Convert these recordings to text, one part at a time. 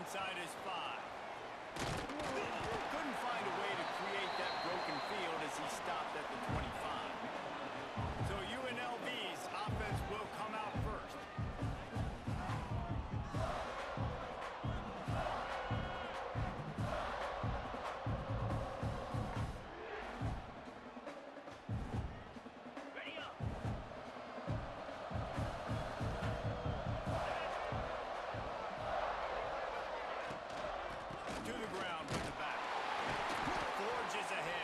inside his 5. Couldn't find a way to create that broken field as he stopped at the 25. So UNLV's offense will come out first.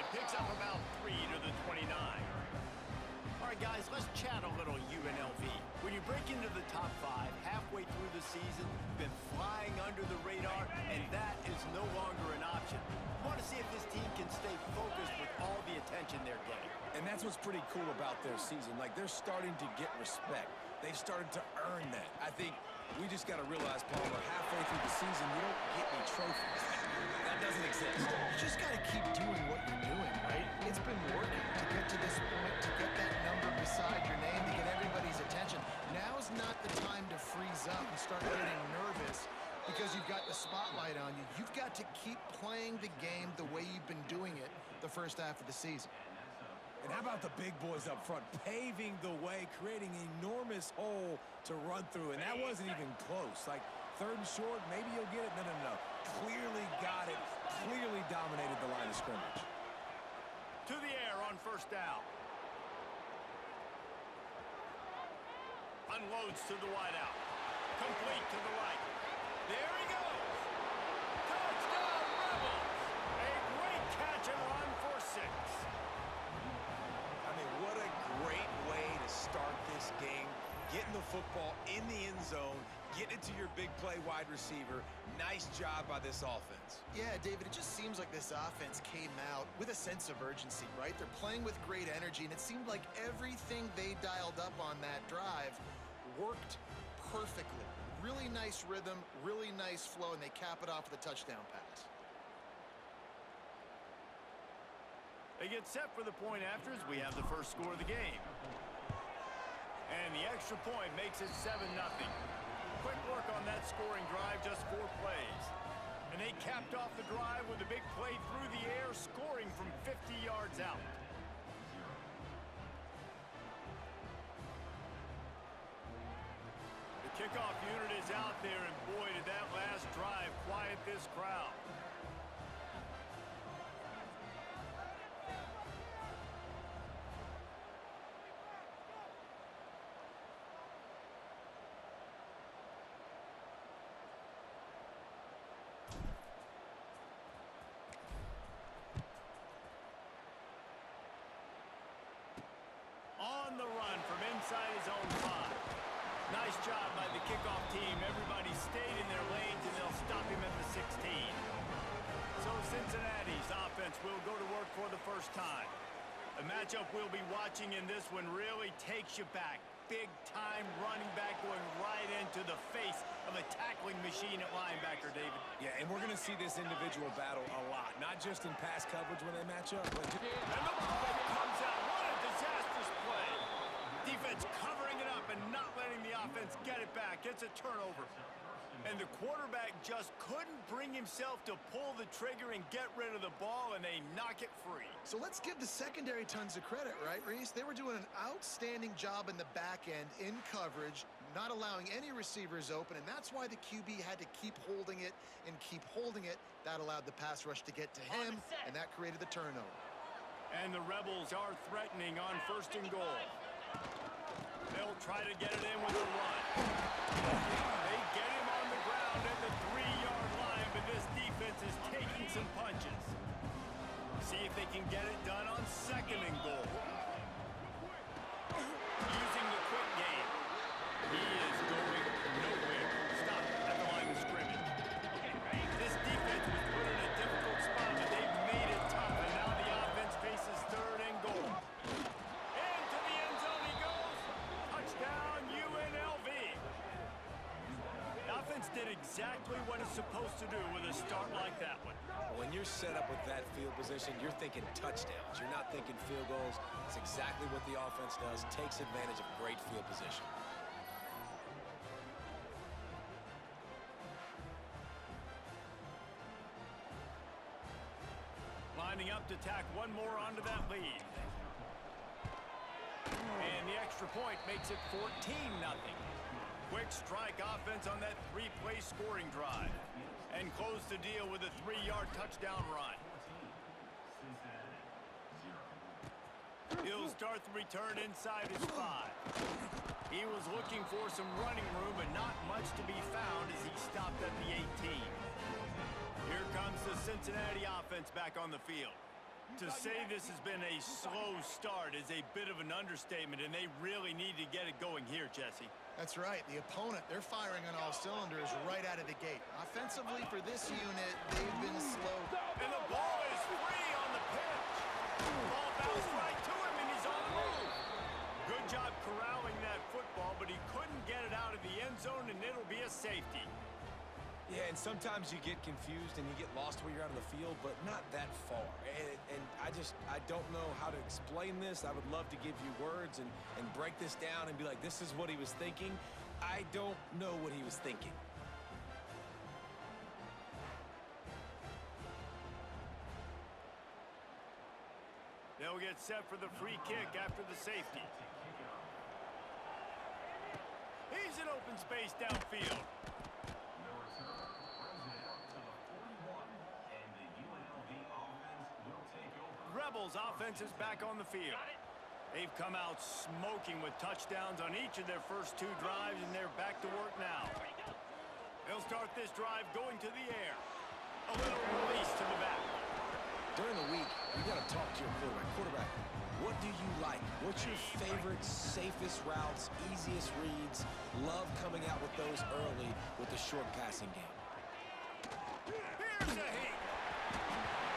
Picks up about 3 to the 29. All right, guys, let's chat a little UNLV. When you break into the top 5 halfway through the season, you've been flying under the radar, and that is no longer an option. I want to see if this team can stay focused with all the attention they're getting. And that's what's pretty cool about their season. Like, they're starting to get respect. They've started to earn that. I think we just got to realize, Palmer, halfway through the season, you don't get any trophies. That doesn't exist. You just got to keep doing what you're doing, right? It's been working to get to this point, to get that number beside your name, to get everybody's attention. Now's not the time to freeze up and start getting nervous because you've got the spotlight on you. You've got to keep playing the game the way you've been doing it the first half of the season. And how about the big boys up front, paving the way, creating an enormous hole to run through, and that wasn't even close. Like, 3rd and short, maybe you'll get it. No. Clearly got it, clearly dominated the line of scrimmage. To the air on 1st down. Unloads to the wideout. Complete to the right. There he goes. Touchdown, Rebels. A great catch and run for 6. I mean, what a great way to start this game. Getting the football in the end zone, getting it to your big play wide receiver. Nice job by this offense. Yeah, David, it just seems like this offense came out with a sense of urgency, right? They're playing with great energy, and it seemed like everything they dialed up on that drive worked perfectly. Really nice rhythm, really nice flow, and they cap it off with a touchdown pass. They get set for the point after as we have the first score of the game. And the extra point makes it 7-0. Quick work on that scoring drive, just 4 plays. And they capped off the drive with a big play through the air, scoring from 50 yards out. The kickoff unit is out there, and boy, did that last drive quiet this crowd. On the run from inside his own 5. Nice job by the kickoff team. Everybody stayed in their lanes, and they'll stop him at the 16. So Cincinnati's offense will go to work for the first time. The matchup we'll be watching in this one really takes you back. Big-time running back going right into the face of a tackling machine at linebacker, David. Yeah, and we're going to see this individual battle a lot, not just in pass coverage when they match up, but... And the ball comes out. What a disastrous play. Defense covering it up and not letting the offense get it back. It's a turnover. And the quarterback just couldn't bring himself to pull the trigger and get rid of the ball, and they knock it free. So let's give the secondary tons of credit, right, Reese? They were doing an outstanding job in the back end, in coverage, not allowing any receivers open, and that's why the QB had to keep holding it and keep holding it. That allowed the pass rush to get to him, and that created the turnover. And the Rebels are threatening on 1st and goal. They'll try to get it in with a run. They get him on the ground at the 3-yard line, but this defense is taking some punches. See if they can get it done on 2nd and goal. Using the quick game. He is going nowhere. Stop at the line of scrimmage. This defense was put in a difficult spot, but they've made it tough, and now the offense faces 3rd and goal. Into the end zone he goes. Touchdown, UNLV. The offense did exactly what it's supposed to do with a start like that one. When you're set up with that field position, you're thinking touchdowns. You're not thinking field goals. It's exactly what the offense does, takes advantage of great field position. lining up to tack one more onto that lead. And the extra point makes it 14-0. Quick strike offense on that three-play scoring drive. And close the deal with a 3-yard touchdown run. He'll start the return inside his 5. He was looking for some running room, but not much to be found as he stopped at the 18. Here comes the Cincinnati offense back on the field. To say this has been a slow start is a bit of an understatement, and they really need to get it going here, Jesse. That's right. The opponent, they're firing on all cylinders right out of the gate. Offensively, for this unit, they've been slow. And the ball is free on the pitch. Ball bounced right to him, and he's on the move. Good job corralling that football, but he couldn't get it out of the end zone, and it'll be a safety. Yeah, and sometimes you get confused and you get lost where you're out of the field, but not that far. And I don't know how to explain this. I would love to give you words and break this down and be like, this is what he was thinking. I don't know what he was thinking. They'll get set for the free kick after the safety. He's in open space downfield. Rebels offense is back on the field. They've come out smoking with touchdowns on each of their first 2 drives, and they're back to work now. They'll start this drive going to the air. A little release to the back. During the week, you got to talk to your quarterback. Quarterback, what do you like? What's your favorite, safest routes, easiest reads? Love coming out with those early with the short passing game. Here's a hit.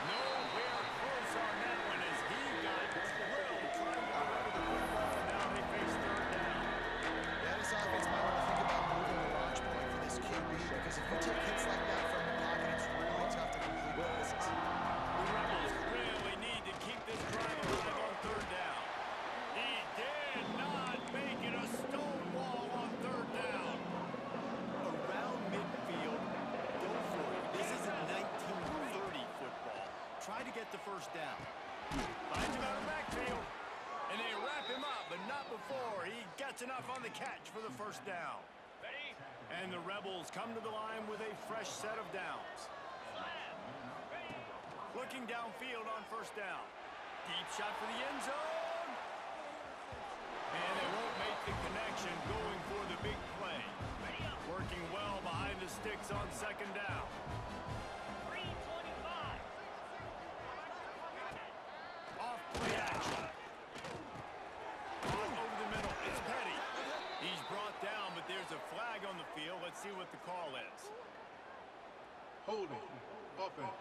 Nowhere close on that one as he got drilled trying to deliver the football. Now they face 3rd down. Yeah, this offense might want to think about moving the launch point for this QB, because if you take hits like that from the pocket, it's really tough to complete passes. The Rebels really need to keep this drive alive on 3rd down. He did not make it a stone wall on 3rd down. Around midfield, go for it. This isn't 1930 football. Try to get the 1st down. Finds him out of the backfield. And they wrap him up, but not before he gets enough on the catch for the 1st down. And the Rebels come to the line with a fresh set of downs. Looking downfield on 1st down. Deep shot for the end zone. And they won't make the connection going for the big play. Working well behind the sticks on 2nd down. Off play action. Over the middle. It's Petty. He's brought down, but there's a flag on the field. Let's see what the call is. Holding. Offense.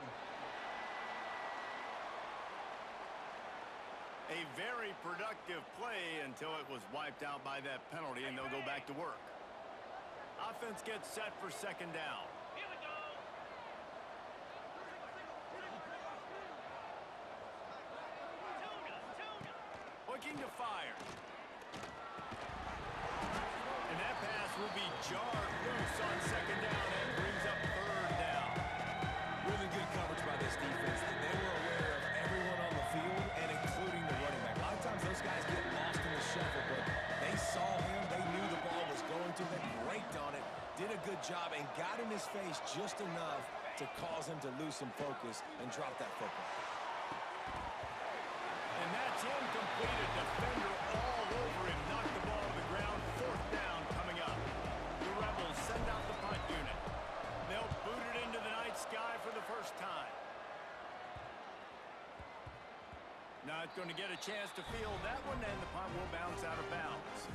A very productive play until it was wiped out by that penalty, and they'll go back to work. Offense gets set for 2nd down. Here we go. Looking to fire. And that pass will be jarred loose on 2nd down and brings up 3rd down. Really good coverage by this defense. They were aware of everyone on the field, and including the running back. A lot of times those guys get lost in the shuffle, but they saw him. They knew the ball was going to. They braked on it, did a good job, and got in his face just enough to cause him to lose some focus and drop that football. And that's incomplete. A defender all over him. Knocked the ball to the ground. 4th down coming up. The Rebels send out the punt unit. They'll boot it into the night sky for the 1st time. Not going to get a chance to field that one, and the punt will bounce out of bounds.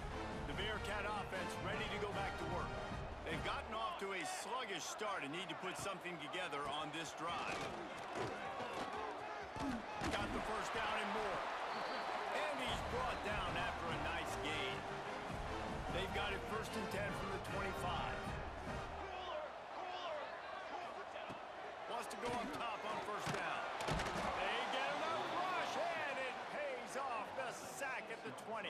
The Bearcat offense ready to go back to work. They've gotten off to a sluggish start and need to put something together on this drive. Got the 1st down and more. And he's brought down after a nice gain. They've got it 1st and 10 from the 25. Wants to go on top on 1st down. They get enough rush, and it pays off. The sack at the 20.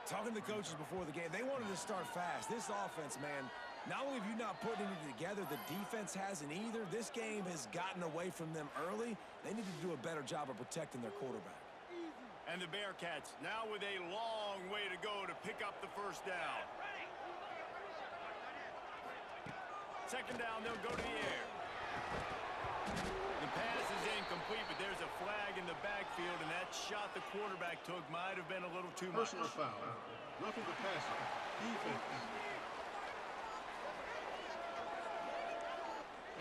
Talking to the coaches before the game, they wanted to start fast. This offense, man, Not only have you not put anything together, the defense hasn't either. This game has gotten away from them early. They need to do a better job of protecting their quarterback. And the Bearcats now with a long way to go to pick up the first down. Second down, they'll go to the air. The pass is incomplete, but there's a flag in the backfield, and that shot the quarterback took might have been a little too much. Personal foul. Roughing the passer. Defense.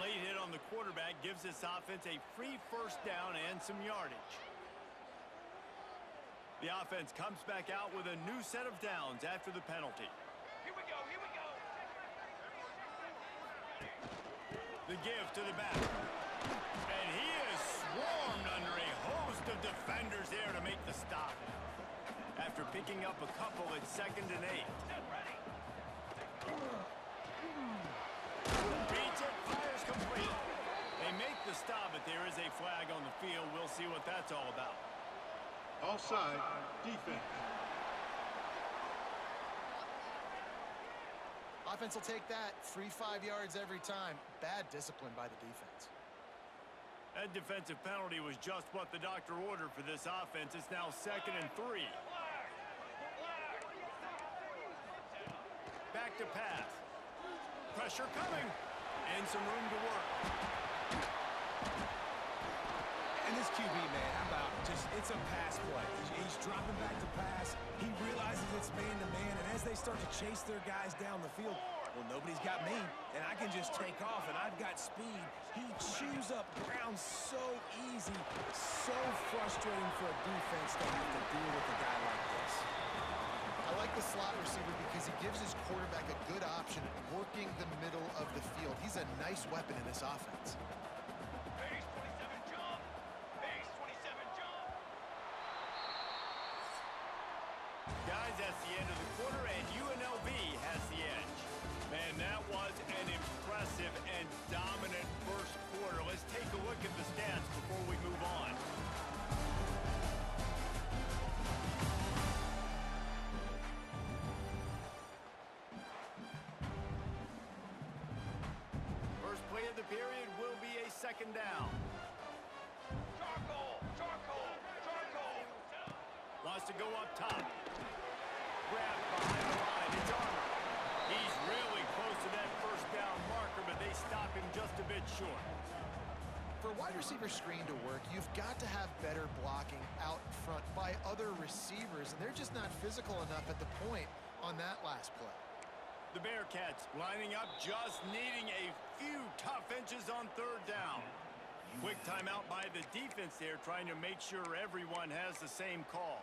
Late hit on the quarterback gives this offense a free first down and some yardage. The offense comes back out with a new set of downs after the penalty. Here we go, here we go. The give to the back. And he is swarmed under a host of defenders there to make the stop. After picking up a couple at 2nd and 8. Beats it, fires complete. They make the stop, but there is a flag on the field. We'll see what that's all about. Offside. Defense. Offense will take that. Free 5 yards every time. Bad discipline by the defense. That defensive penalty was just what the doctor ordered for this offense. It's now 2nd and 3. Back to pass. Pressure coming. And some room to work. And this QB, man, how about it's a pass play. He's dropping back to pass. He realizes it's man-to-man, and as they start to chase their guys down the field, well, nobody's got me, and I can just take off, and I've got speed. He chews up ground so easy, so frustrating for a defense to have to deal with a guy like this. I like the slot receiver because he gives his quarterback a good option working the middle of the field. He's a nice weapon in this offense. Base 27 jump. Base 27 jump. Guys, that's the end of the quarter, and UNLV has the edge. Man, that was an impressive and dominant first quarter. Let's take a look at the stats before we move on. First play of the period will be a 2nd down. Charcoal, charcoal, charcoal. Wants to go up top. Grab behind the line. It's Armour. He's really close to that first down marker, but they stop him just a bit short. For a wide receiver screen to work, you've got to have better blocking out front by other receivers, and they're just not physical enough at the point on that last play. The Bearcats lining up, just needing a few tough inches on 3rd down. Quick timeout by the defense there, trying to make sure everyone has the same call.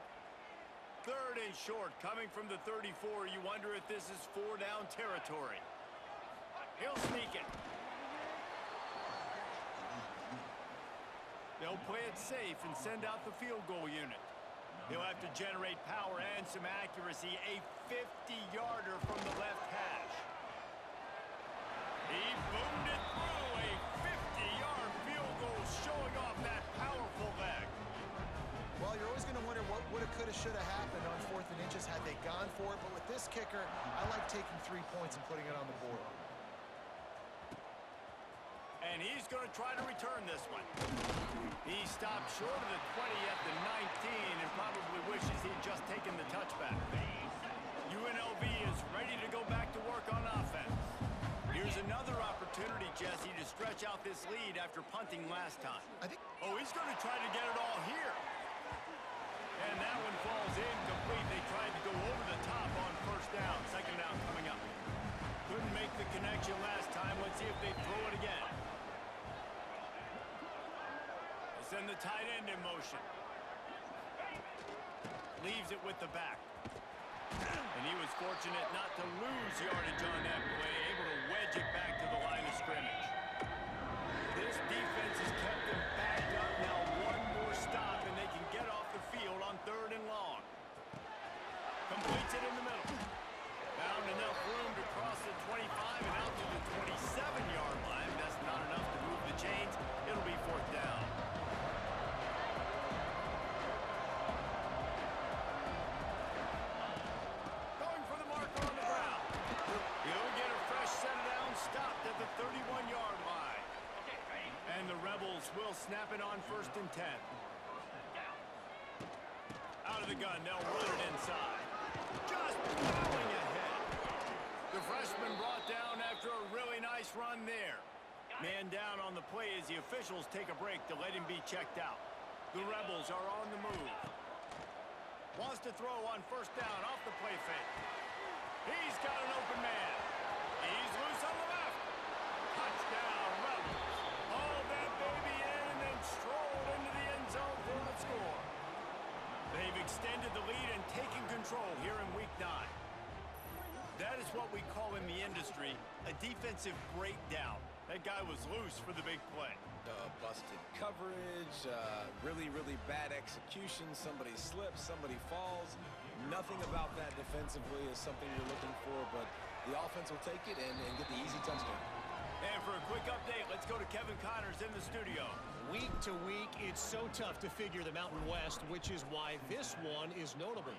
3rd and short, coming from the 34. You wonder if this is 4-down territory. He'll sneak it. They'll play it safe and send out the field goal unit. He'll have to generate power and some accuracy. A 50-yarder from the left hash. He boomed it through. A 50-yard field goal showing off that powerful leg. Well, you're always going to wonder what woulda, coulda, shoulda happened on 4th and inches had they gone for it. But with this kicker, I like taking 3 points and putting it on the board. And he's going to try to return this one. He stopped short of the 20 at the 19 and probably wishes he'd just taken the touchback. UNLV is ready to go back to work on offense. Here's another opportunity, Jesse, to stretch out this lead after punting last time. Oh, he's going to try to get it all here. And that one falls incomplete. They tried to go over the top on 1st down. 2nd down coming up. Couldn't make the connection last time. Let's see if they throw it again. They send the tight end in motion. Leaves it with the back. And he was fortunate not to lose yardage on that play, able to wedge it back to the line of scrimmage. This defense has kept them backed up. Now one more stop, and they can get off the field on 3rd and long. Completes it in the middle. Found enough room to cross the 25 and out to the 27-yard line. That's not enough to move the chains. It'll be 4th down. Going for the marker on the ground. He'll get a fresh set Bearcats will snap it on 1st and 10. Out of the gun, they'll run it inside. Just plowing ahead. The freshman brought down after a really nice run there. Man down on the play as the officials take a break to let him be checked out. The Rebels are on the move. Wants to throw on 1st down off the play fake. He's got an open man. He's loose on the left. Touchdown, Rebels. Hauled that baby in and then strolled into the end zone for the score. They've extended the lead and taken control here in Week 9. That is what we call in the industry a defensive breakdown. That guy was loose for the big play. Busted coverage, really, really bad execution. Somebody slips, somebody falls. Nothing about that defensively is something you're looking for, but the offense will take it and get the easy touchdown. And for a quick update, let's go to Kevin Connors in the studio. Week to week, it's so tough to figure the Mountain West, which is why this one is notable.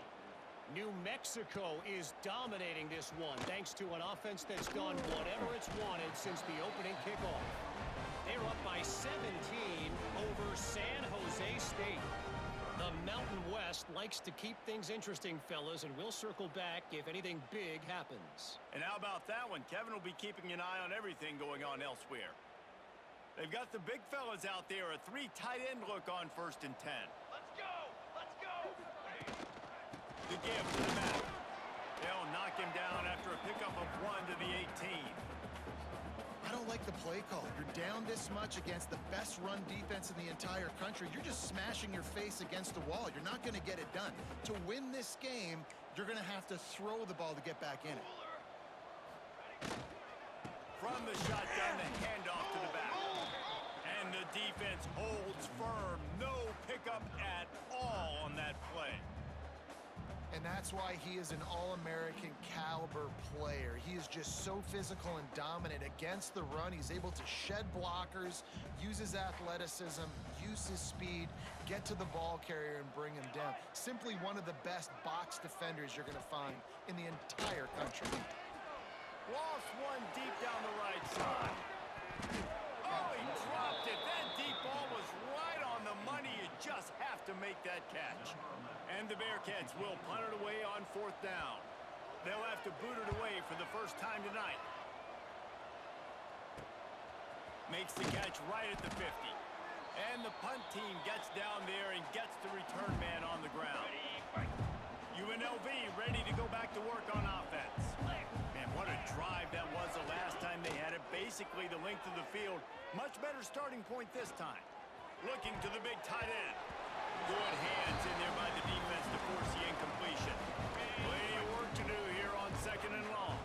New Mexico is dominating this one thanks to an offense that's done whatever it's wanted since the opening kickoff. They're up by 17 over San Jose State. The Mountain West likes to keep things interesting, fellas, and we'll circle back if anything big happens. And how about that one? Kevin will be keeping an eye on everything going on elsewhere. They've got the big fellas out there, a 3 tight end look on 1st and 10. Let's go! Let's go! The give to the back. They'll knock him down after a pickup of 1 to the 18. I don't like the play call. You're down this much against the best run defense in the entire country. You're just smashing your face against the wall. You're not going to get it done. To win this game, you're going to have to throw the ball to get back in it. From the shotgun, the handoff to the back. And the defense holds firm. No pickup at all on that play. And that's why he is an All-American caliber player. He is just so physical and dominant against the run. He's able to shed blockers, use his athleticism, use his speed, get to the ball carrier and bring him down. Simply one of the best box defenders you're going to find in the entire country. Lost one deep down the right side. Oh, he dropped it. That deep ball was right on the money. You just have to make that catch. And the Bearcats will punt it away on 4th down. They'll have to boot it away for the first time tonight. Makes the catch right at the 50. And the punt team gets down there and gets the return man on the ground. UNLV ready to go back to work on offense. Man, what a drive that was the last time they had it. Basically the length of the field. Much better starting point this time. Looking to the big tight end. Good hands in there by the defense to force the incompletion. Plenty of work to do here on 2nd and long.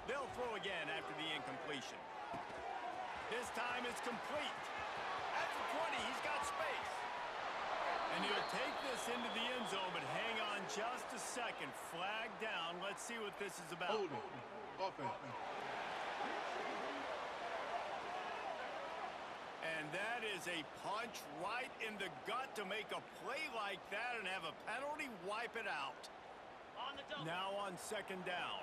They'll throw again after the incompletion. This time it's complete. At the 20, he's got space. And he'll take this into the end zone, but hang on just a second. Flag down. Let's see what this is about. Holding. Offense. And that is a punch right in the gut to make a play like that and have a penalty wipe it out. On the double. Now on 2nd down.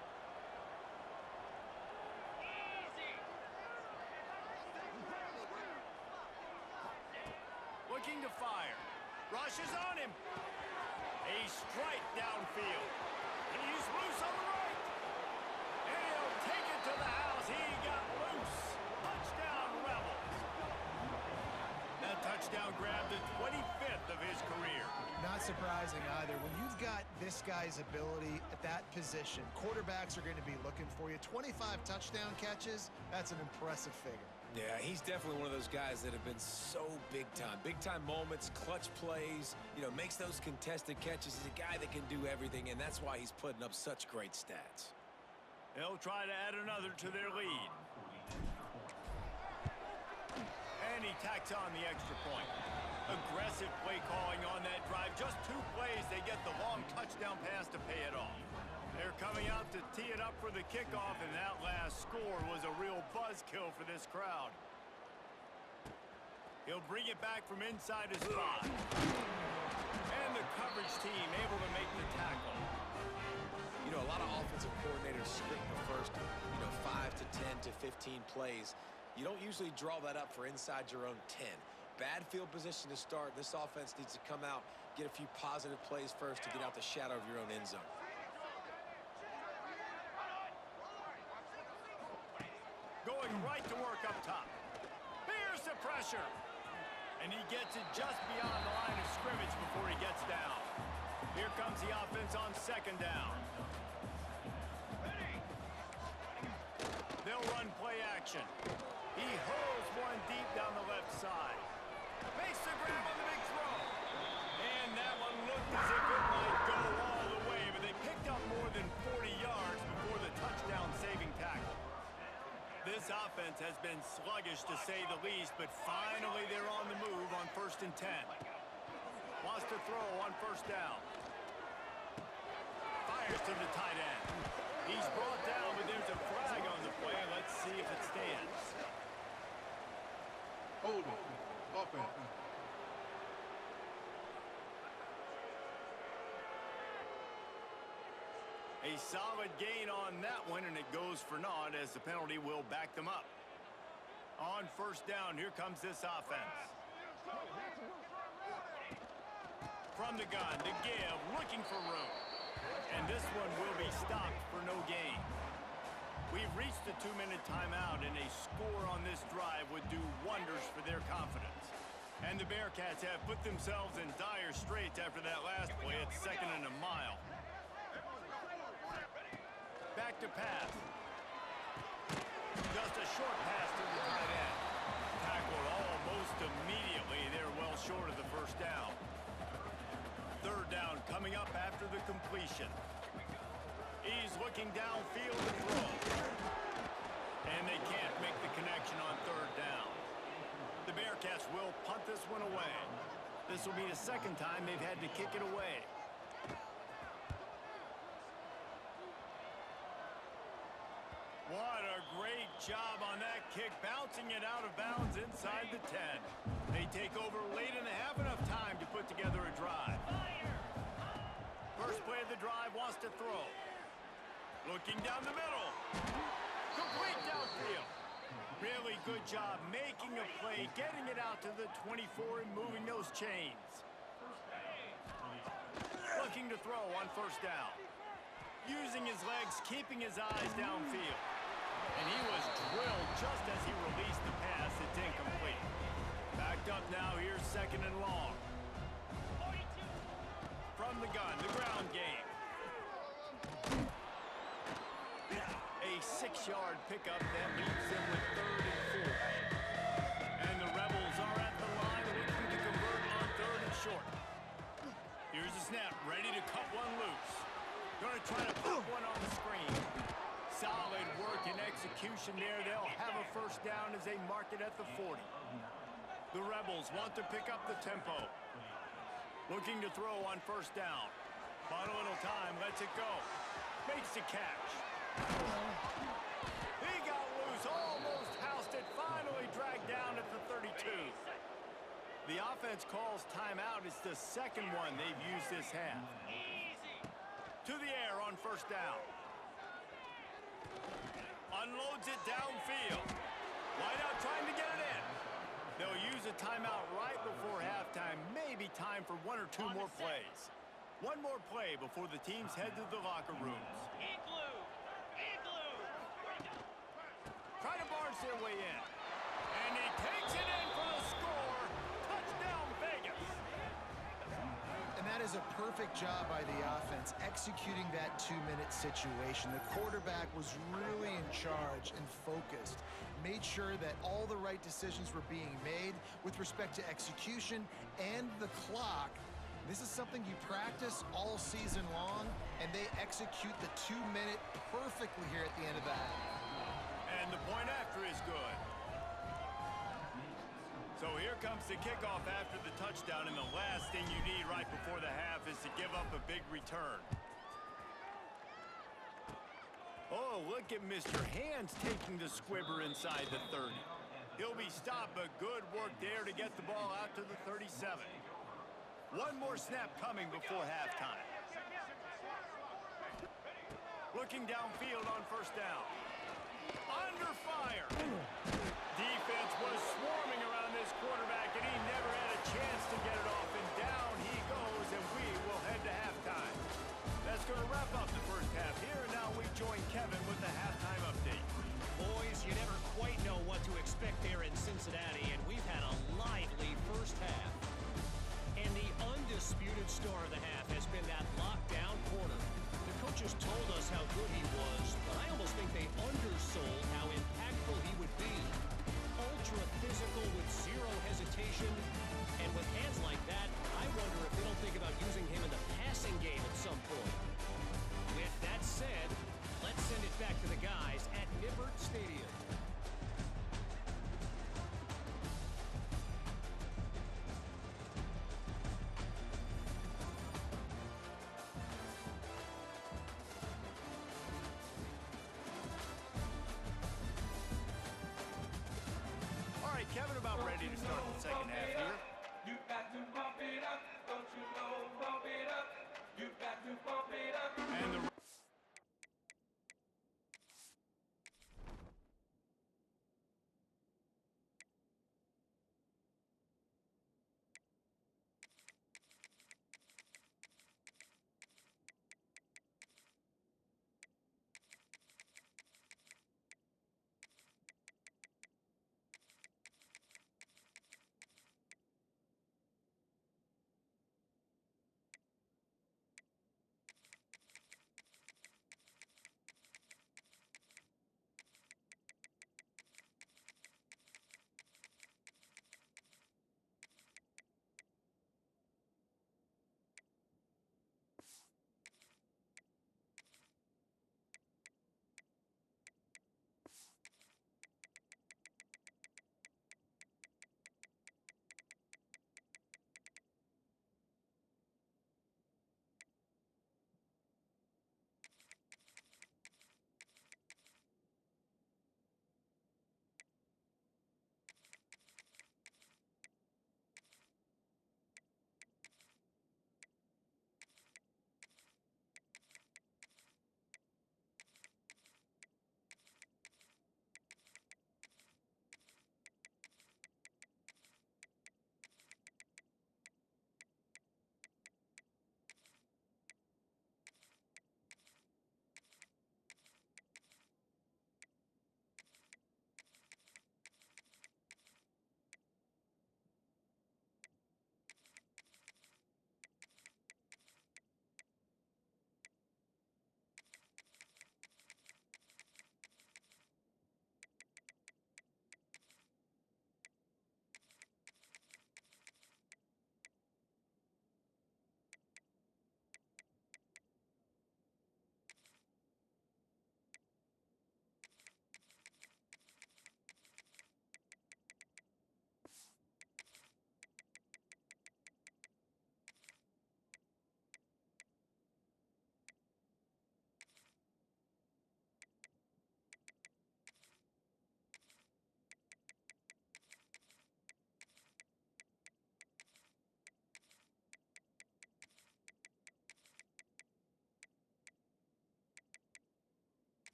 Easy. Looking to fire. Rushes on him. A strike downfield. He's loose on the right. And he'll take it to the house. He got loose. Touchdown, Rebels. That touchdown grabbed the 25th of his career. Not surprising either. When you've got this guy's ability at that position, quarterbacks are going to be looking for you. 25 touchdown catches, that's an impressive figure. Yeah, he's definitely one of those guys that have been so big time. Big time moments, clutch plays, makes those contested catches. He's a guy that can do everything, and that's why he's putting up such great stats. They'll try to add another to their lead. And he tacks on the extra point. Aggressive play calling on that drive. Just 2 plays, they get the long touchdown pass to pay it off. They're coming out to tee it up for the kickoff, and that last score was a real buzzkill for this crowd. He'll bring it back from inside his 5. And the coverage team able to make the tackle. A lot of offensive coordinators script the first, 5 to 10 to 15 plays. You don't usually draw that up for inside your own 10. Bad field position to start. This offense needs to come out, get a few positive plays first to get out the shadow of your own end zone. Going right to work up top. Here's the pressure. And he gets it just beyond the line of scrimmage before he gets down. Here comes the offense on second down. They'll run play action. He hurls one deep down the left side. Makes the grab on the big throw. And that one looked as if it might go all the way, but they picked up more than 40 yards before the touchdown-saving tackle. This offense has been sluggish to say the least, but finally they're on the move on 1st and 10. Wants to throw on 1st down. Fires to the tight end. He's brought down, but there's a flag on the play. Let's see if it stands. Holding. Offense. A solid gain on that one, and it goes for naught as the penalty will back them up. On 1st down, here comes this offense. From the gun, to give, looking for room. And this one will be stopped for no gain. We've reached the 2-minute timeout, and a score on this drive would do wonders for their confidence. And the Bearcats have put themselves in dire straits after that last play at 2nd and a mile. Back to pass. Just a short pass to the tight end. Tackled almost immediately. They're well short of the 1st down. 3rd down coming up after the completion. He's looking downfield to throw. And they can't make the connection on 3rd down. The Bearcats will punt this one away. This will be the 2nd time they've had to kick it away. What a great job on that kick, bouncing it out of bounds inside the 10. They take over late and they have enough time to put together a drive. First play of the drive, wants to throw. Looking down the middle. Complete downfield. Really good job making a play, getting it out to the 24 and moving those chains. Looking to throw on 1st down. Using his legs, keeping his eyes downfield. And he was drilled just as he released the pass. It's incomplete. Backed up now, here's 2nd and long. From the gun, the ground game. A 6-yard pickup that leaves them with 3rd and 4. And the Rebels are at the line looking to convert on 3rd and short. Here's the snap, ready to cut one loose. Gonna try to put one on the screen. Solid work and execution there. They'll have a 1st down as they mark it at the 40. The Rebels want to pick up the tempo. Looking to throw on 1st down. But a little time, lets it go. Makes the catch. He got loose, almost housed it, finally dragged down at the 32. The offense calls timeout. It's the 2nd one they've used this half. To the air on 1st down. Unloads it downfield. Wideout trying to get it in. They'll use a timeout right before halftime. Maybe time for 1 or 2 more plays. One more play before the teams head to the locker rooms. Try to barge their way in. And he takes it in for the score. Touchdown, Vegas. And that is a perfect job by the offense, executing that 2-minute situation. The quarterback was really in charge and focused. Made sure that all the right decisions were being made with respect to execution and the clock. This is something you practice all season long, and they execute the 2-minute perfectly here at the end of the half. And the point after is good. So here comes the kickoff after the touchdown, and the last thing you need right before the half is to give up a big return. Oh, look at Mr. Hands taking the squibber inside the 30. He'll be stopped, but good work there to get the ball out to the 37. One more snap coming before halftime. Looking downfield on 1st down. Under fire. Defense was swarming around this quarterback, and he never had a chance to get it off. And down he goes, and we will head to halftime. That's going to wrap up the first half here, and now we join Kevin with the halftime update. Boys, you never quite know what to expect there in Cincinnati, and we've had a lively first half. And the undisputed star of the half has been that lockdown corner. The coaches told us how good he was, but I almost think they undersold how impactful he would be. Ultra physical with zero hesitation, and with hands like that, I wonder if they don't think about using him in the passing game at some point. With that said, let's send it back to the guys at Nippert Stadium. All right, Kevin, about ready to start the second half here. You got to pump it up, don't you know? Pump it up. You got to pump it up. And the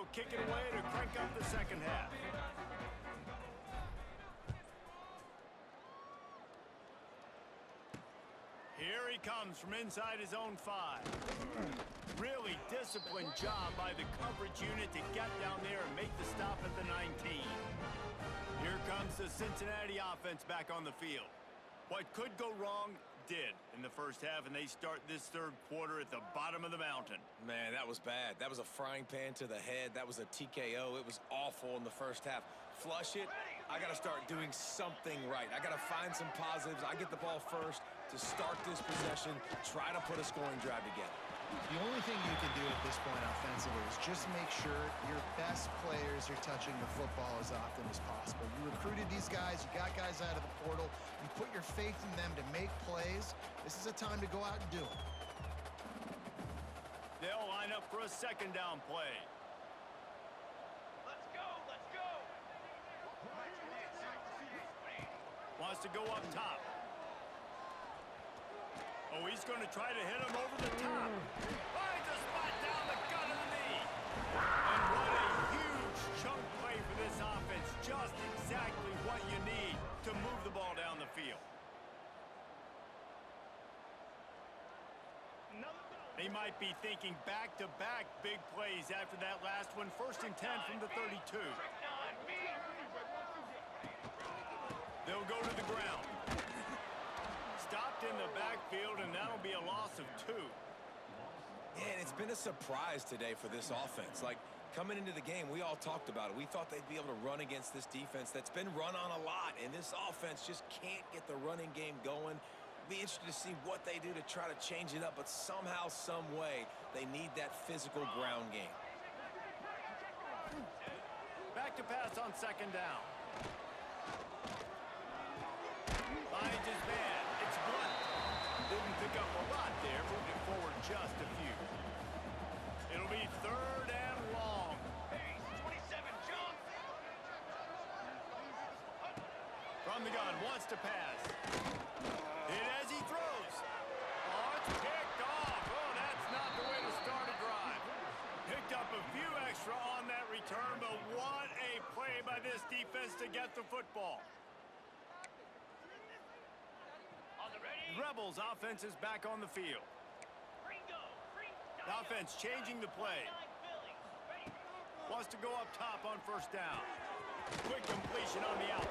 will kick it away to crank up the second half. Here he comes from inside his own 5. Really disciplined job by the coverage unit to get down there and make the stop at the 19. Here comes the Cincinnati offense back on the field. What could go wrong did in the first half, and they start this third quarter at the bottom of the mountain. Man, that was bad. That was a frying pan to the head. That was a TKO. It was awful in the first half. Flush it. I got to start doing something right. I got to find some positives. I get the ball first to start this possession, try to put a scoring drive together. The only thing you can do at this point offensively is just make sure your best players are touching the football as often as possible. You recruited these guys, you got guys out of the portal, you put your faith in them to make plays. This is a time to go out and do it. They'll line up for a second down play. Let's go, let's go. Wants to go up top. Oh, he's going to try to hit him over the top. Finds a spot down the gut of the knee. And what a huge chunk play for this offense. Just exactly what you need to move the ball down the field. They might be thinking back-to-back big plays after that last one. 1st and 10 from the 32. They'll go to the ground. Stopped in the backfield, and that'll be a loss of 2. Yeah, and it's been a surprise today for this offense. Like, coming into the game, we all talked about it. We thought they'd be able to run against this defense that's been run on a lot, and this offense just can't get the running game going. Be interested to see what they do to try to change it up, but somehow, some way, they need that physical ground game. Back to pass on 2nd down. Finds his man. It's Blunt. Didn't pick up a lot there. Moved it forward just a few. It'll be 3rd and long. Hey, 27, jump. From the gun, wants to pass. Hit as he throws. Oh, it's picked off. Oh, that's not the way to start a drive. Picked up a few extra on that return, but what a play by this defense to get the football. Rebels offense is back on the field. The offense changing the play. Wants to go up top on 1st down. Quick completion on the out.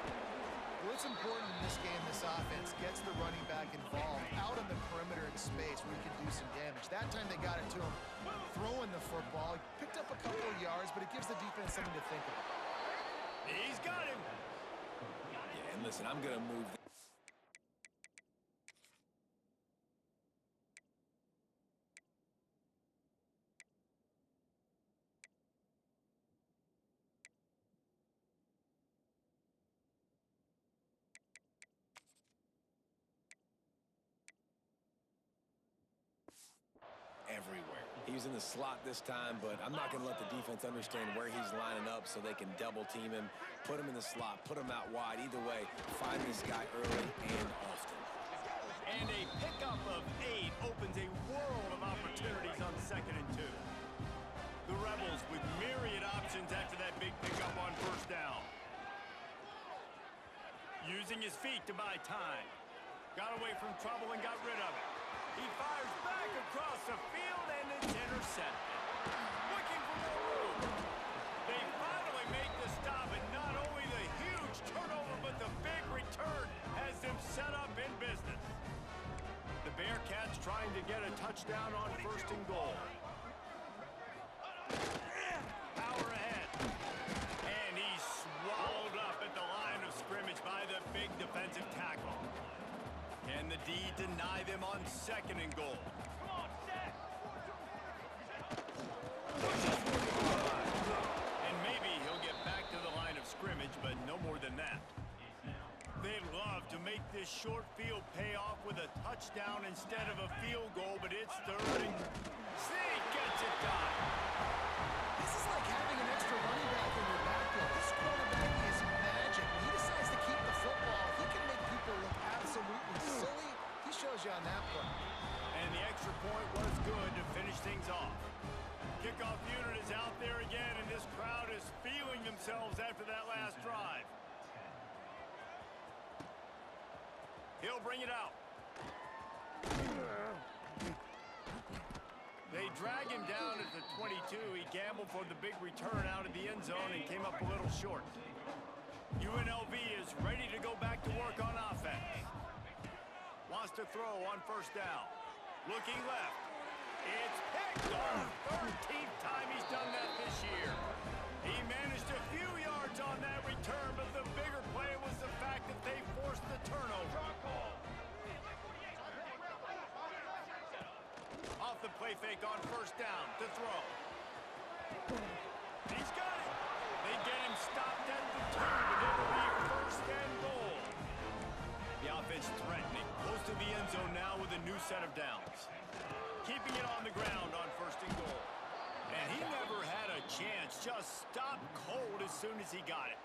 Well, it's important in this game, this offense gets the running back involved out on the perimeter in space where he can do some damage. That time they got it to him throwing the football. He picked up a couple of yards, but it gives the defense something to think about. He's got him. Yeah, and listen, I'm going to move. Everywhere. He was in the slot this time, but I'm not going to let the defense understand where he's lining up so they can double team him, put him in the slot, put him out wide. Either way, find this guy early and often. And a pickup of 8 opens a world of opportunities on 2nd and 2. The Rebels with myriad options after that big pickup on 1st down. Using his feet to buy time. Got away from trouble and got rid of it. He fires back across the field, and it's intercepted. Looking for more room. They finally make the stop, and not only the huge turnover, but the big return has them set up in business. The Bearcats trying to get a touchdown on 1st and goal. Power ahead. And he's swallowed up at the line of scrimmage by the big defensive tackle. Can the D deny them on 2nd and goal? Come on, set. And maybe he'll get back to the line of scrimmage, but no more than that. They'd love to make this short field pay off with a touchdown instead of a field goal, but it's 3rd and... Snake gets it done. This is like having an extra running back in your backfield. This quarterback is magic. When he decides to keep the football, he can make people look absolutely silly. He shows you on that play. And the extra point was good to finish things off. Kickoff unit is out there again, and this crowd is feeling themselves after that last drive. He'll bring it out. They drag him down at the 22. He gambled for the big return out of the end zone and came up a little short. UNLV is ready to go back to work on offense. Wants to throw on first down. Looking left. It's picked off. 13th time he's done that this year. He managed a few yards on that return, but the bigger play was the fact that they forced the turnover. Off the play fake on first down to throw. He's got it. They get him stopped at the 2, but it'll be first and goal. The offense threatening, close to the end zone now with a new set of downs. Keeping it on the ground on first and goal. And he never had a chance, just stopped cold as soon as he got it.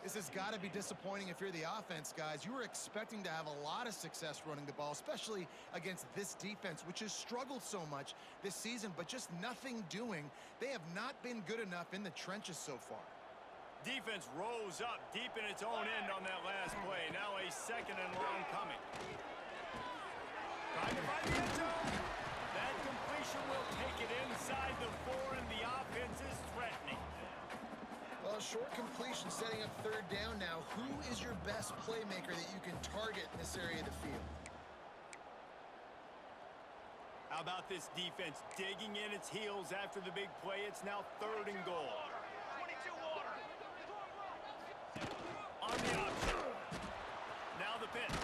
This has got to be disappointing if you're the offense, guys. You were expecting to have a lot of success running the ball, especially against this defense, which has struggled so much this season, but just nothing doing. They have not been good enough in the trenches so far. Defense rose up deep in its own end on that last play. Now a second and long coming. Trying to find the end zone. That completion will take it inside the 4, and the offense is threatening. Well, short completion setting up third down now. Who is your best playmaker that you can target in this area of the field? How about this defense digging in its heels after the big play? It's now third and goal. 22 water. On the option. Now the pitch.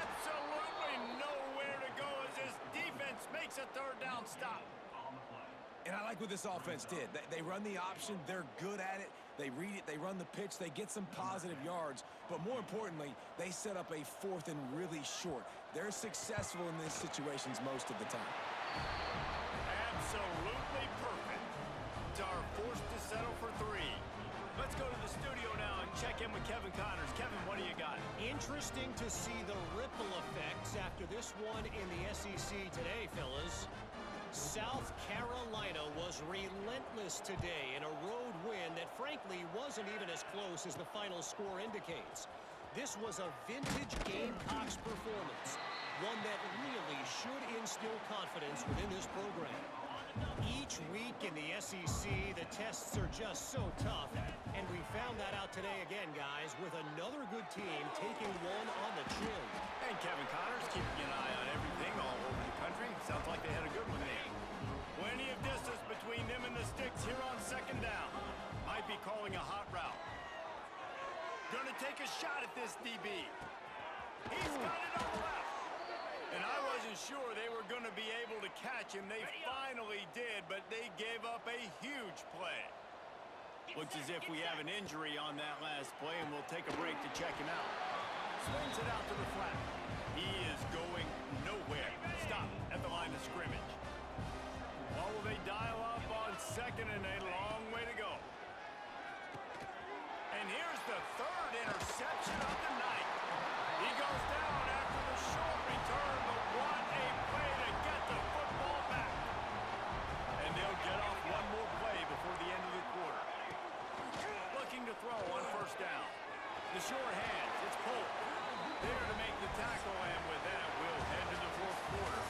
Absolutely nowhere to go as this defense makes a third down stop. And I like what this offense did. They run the option. They're good at it. They read it. They run the pitch. They get some positive yards. But more importantly, they set up a fourth and really short. They're successful in these situations most of the time. Absolutely perfect. Are forced to settle for 3. Let's go to the studio now and check in with Kevin Connors. Kevin, what do you got? Interesting to see the ripple effects after this one in the SEC today, fellas. South Carolina was relentless today in a road win that frankly wasn't even as close as the final score indicates. This was a vintage Gamecocks performance, one that really should instill confidence within this program. Each week in the SEC, the tests are just so tough, and we found that out today again, guys, with another good team taking one on the chin. And Kevin Connors keeping an eye on everything all over the country. Sounds like they had a good one there. Plenty of distance between them and the sticks here on second down. Might be calling a hot route. Gonna take a shot at this DB. He's got it on the left. And I wasn't sure they were going to be able to catch him. They finally did, but they gave up a huge play. Looks as if we have an injury on that last play, and we'll take a break to check him out. Swings it out to the flat. He is going nowhere. Stop at the line of scrimmage. What will they dial up on second, and a long way to go. And here's the third interception of the night. He goes down after the short return, but what a play to get the football back. And they'll get off one more play before the end of the quarter. Looking to throw on first down. The short hands, it's Polk. There to make the tackle, and with that, we'll head to the fourth quarter.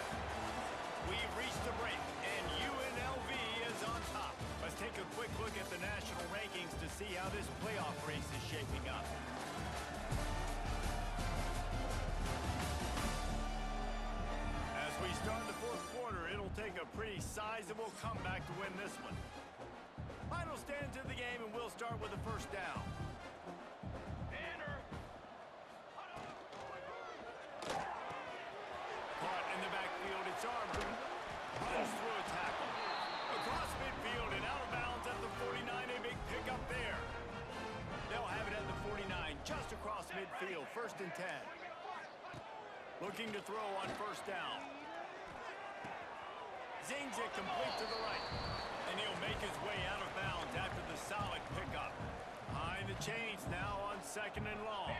We've reached the break, and UNLV is on top. Let's take a quick look at the national rankings to see how this playoff race is shaping up. As we start the fourth quarter, it'll take a pretty sizable comeback to win this one. Final stands of the game, and we'll start with the first down. Caught in the backfield, it's Armour. Runs through a tackle. Across midfield and out of bounds at the 49, a big pickup there. They'll have it at the 49, just across midfield, first and 10. Looking to throw on first down. Zings it complete to the right. And he'll make his way out of bounds after the solid pickup. Behind the chains now on second and long.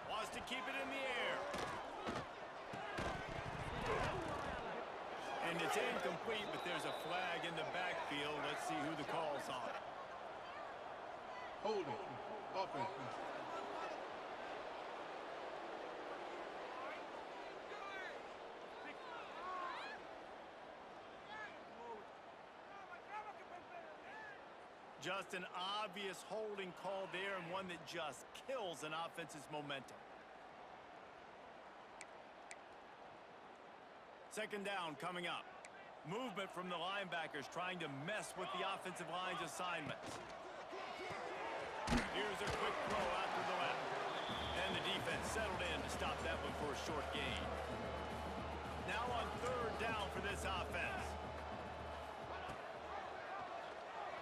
Wants to keep it in the air. And it's incomplete, but there's a flag in the backfield. Let's see who the call's on. Holding. Offense. Just an obvious holding call there, and one that just kills an offense's momentum. Second down coming up. Movement from the linebackers trying to mess with the offensive line's assignments. Here's a quick throw out to the left. And the defense settled in to stop that one for a short gain. Now on third down for this offense.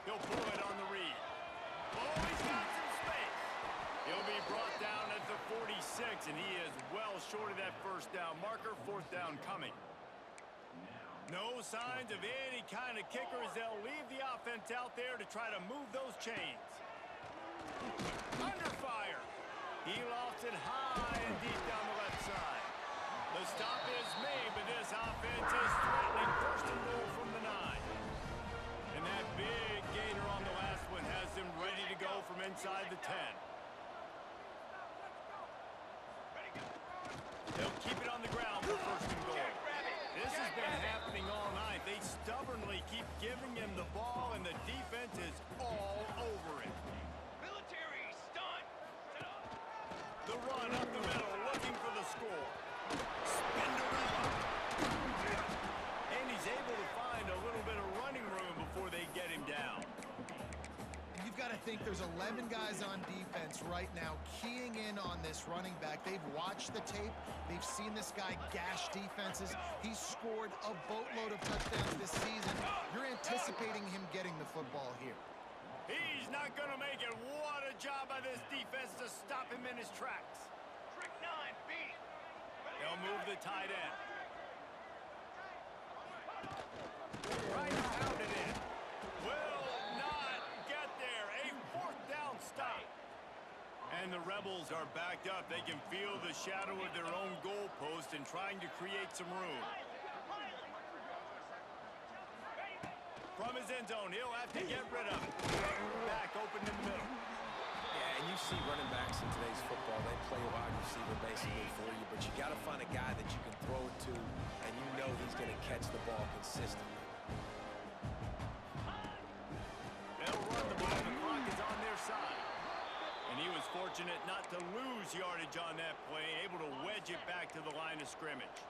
He'll pull it on the read. Oh, he's got some space. He'll be brought down at the 46, and he is well short of that first down marker. Fourth down coming. No signs of any kind of kickers. They'll leave the offense out there to try to move those chains. Under fire. He lofts it high and deep down the left side. The stop is made, but this offense is threatening first and goal from the 9. And that big gainer on the last one has them ready to go from inside the 10. They'll keep it on the ground for first and goal. This has been happening all night. They stubbornly keep giving him the ball, and the defense is all over it. Military stunt. The run up the middle, looking for the score. Spinderella. And he's able to find a little bit of running room before they get him down. You've got to think there's 11 guys on defense right now keying in on this running back. They've watched the tape. They've seen this guy gash defenses. He's scored a boatload of touchdowns this season. You're anticipating him getting the football here. He's not going to make it. What a job by this defense to stop him in his tracks. Trick 9, beat. They'll move the tight end. Right, pound it in. Will not get there. A fourth down stop. And the Rebels are backed up. They can feel the shadow of their own goalpost and trying to create some room. From his end zone, he'll have to get rid of it. Back open in the middle. Yeah, and you see running backs in today's football, they play a wide receiver basically for you, but you got to find a guy that you can throw it to, and you know he's going to catch the ball consistently. They'll run the ball. The clock is on their side. And he was fortunate not to lose yardage on that play, able to wedge it back to the line of scrimmage.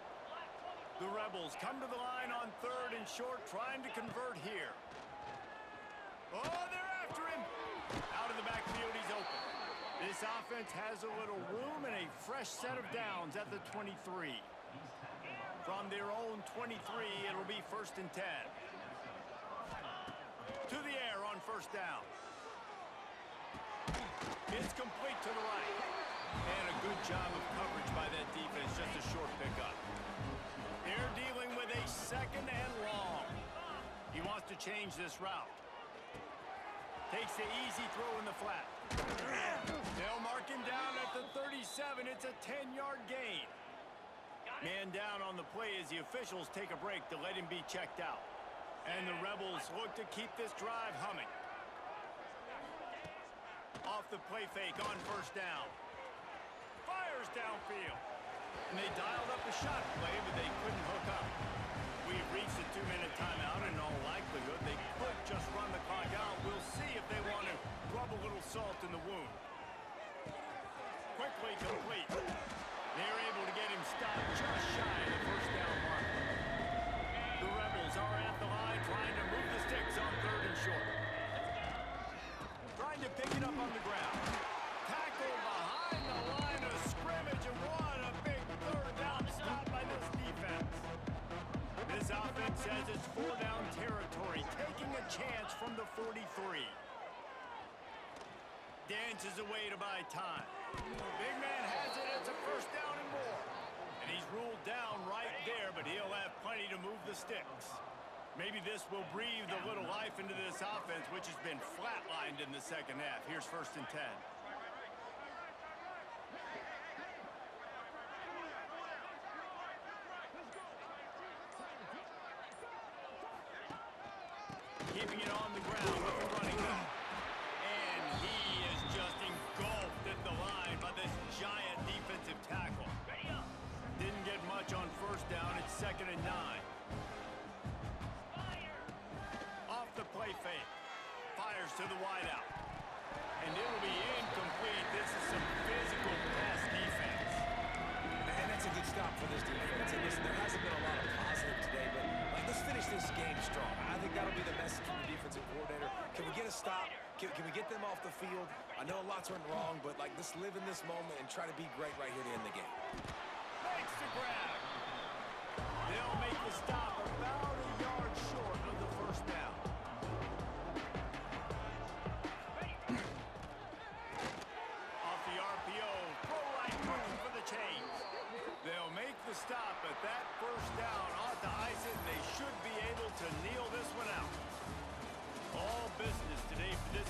The Rebels come to the line on third and short, trying to convert here. Oh, they're after him. Out of the backfield, he's open. This offense has a little room and a fresh set of downs at the 23. From their own 23, it'll be first and 10. To the air on first down. It's complete to the right. And a good job of coverage by that defense, just a short pickup. They're dealing with a second and long. He wants to change this route. Takes the easy throw in the flat. They'll mark him down at the 37. It's a 10-yard gain. Man down on the play as the officials take a break to let him be checked out. And the Rebels look to keep this drive humming. Off the play fake on first down. Fires downfield. And they dialed up a shot play, but they couldn't hook up. We've reached the 2-minute timeout, and in all likelihood, they could just run the clock out. We'll see if they want to rub a little salt in the wound. Quickly complete. They're able to get him stopped just shy of the first down mark. The Rebels are at the line trying to move the sticks on third and short. Trying to pick it up on the ground. Tackle behind the line of scrimmage, and what a big third down stop by this defense. This offense says it's four-down territory, taking a chance from the 43. Dances away to buy time. Big man has it. It's a first down and more. And he's ruled down right there, but he'll have plenty to move the sticks. Maybe this will breathe a little life into this offense, which has been flatlined in the second half. Here's first and 10. Keeping it on the ground with the running back. And he is just engulfed at the line by this giant defensive tackle. Didn't get much on first down. It's second and 9. Off the play fake. Fires to the wideout. And it'll be incomplete. This is some physical pass defense. And that's a good stop for this defense. And listen, there hasn't been a lot of positive today, but let's finish this game strong. I think that'll be the message from the defensive coordinator. Can we get a stop? Can we get them off the field? I know a lot's went wrong, but let's live in this moment and try to be great right here to end the game. Makes the grab. They'll make the stop about a yard short of the first down. Off the RPO, throw right looking for the chains. They'll make the stop, but that first down ought to ice it, and they should be able to kneel this one out. All business today for this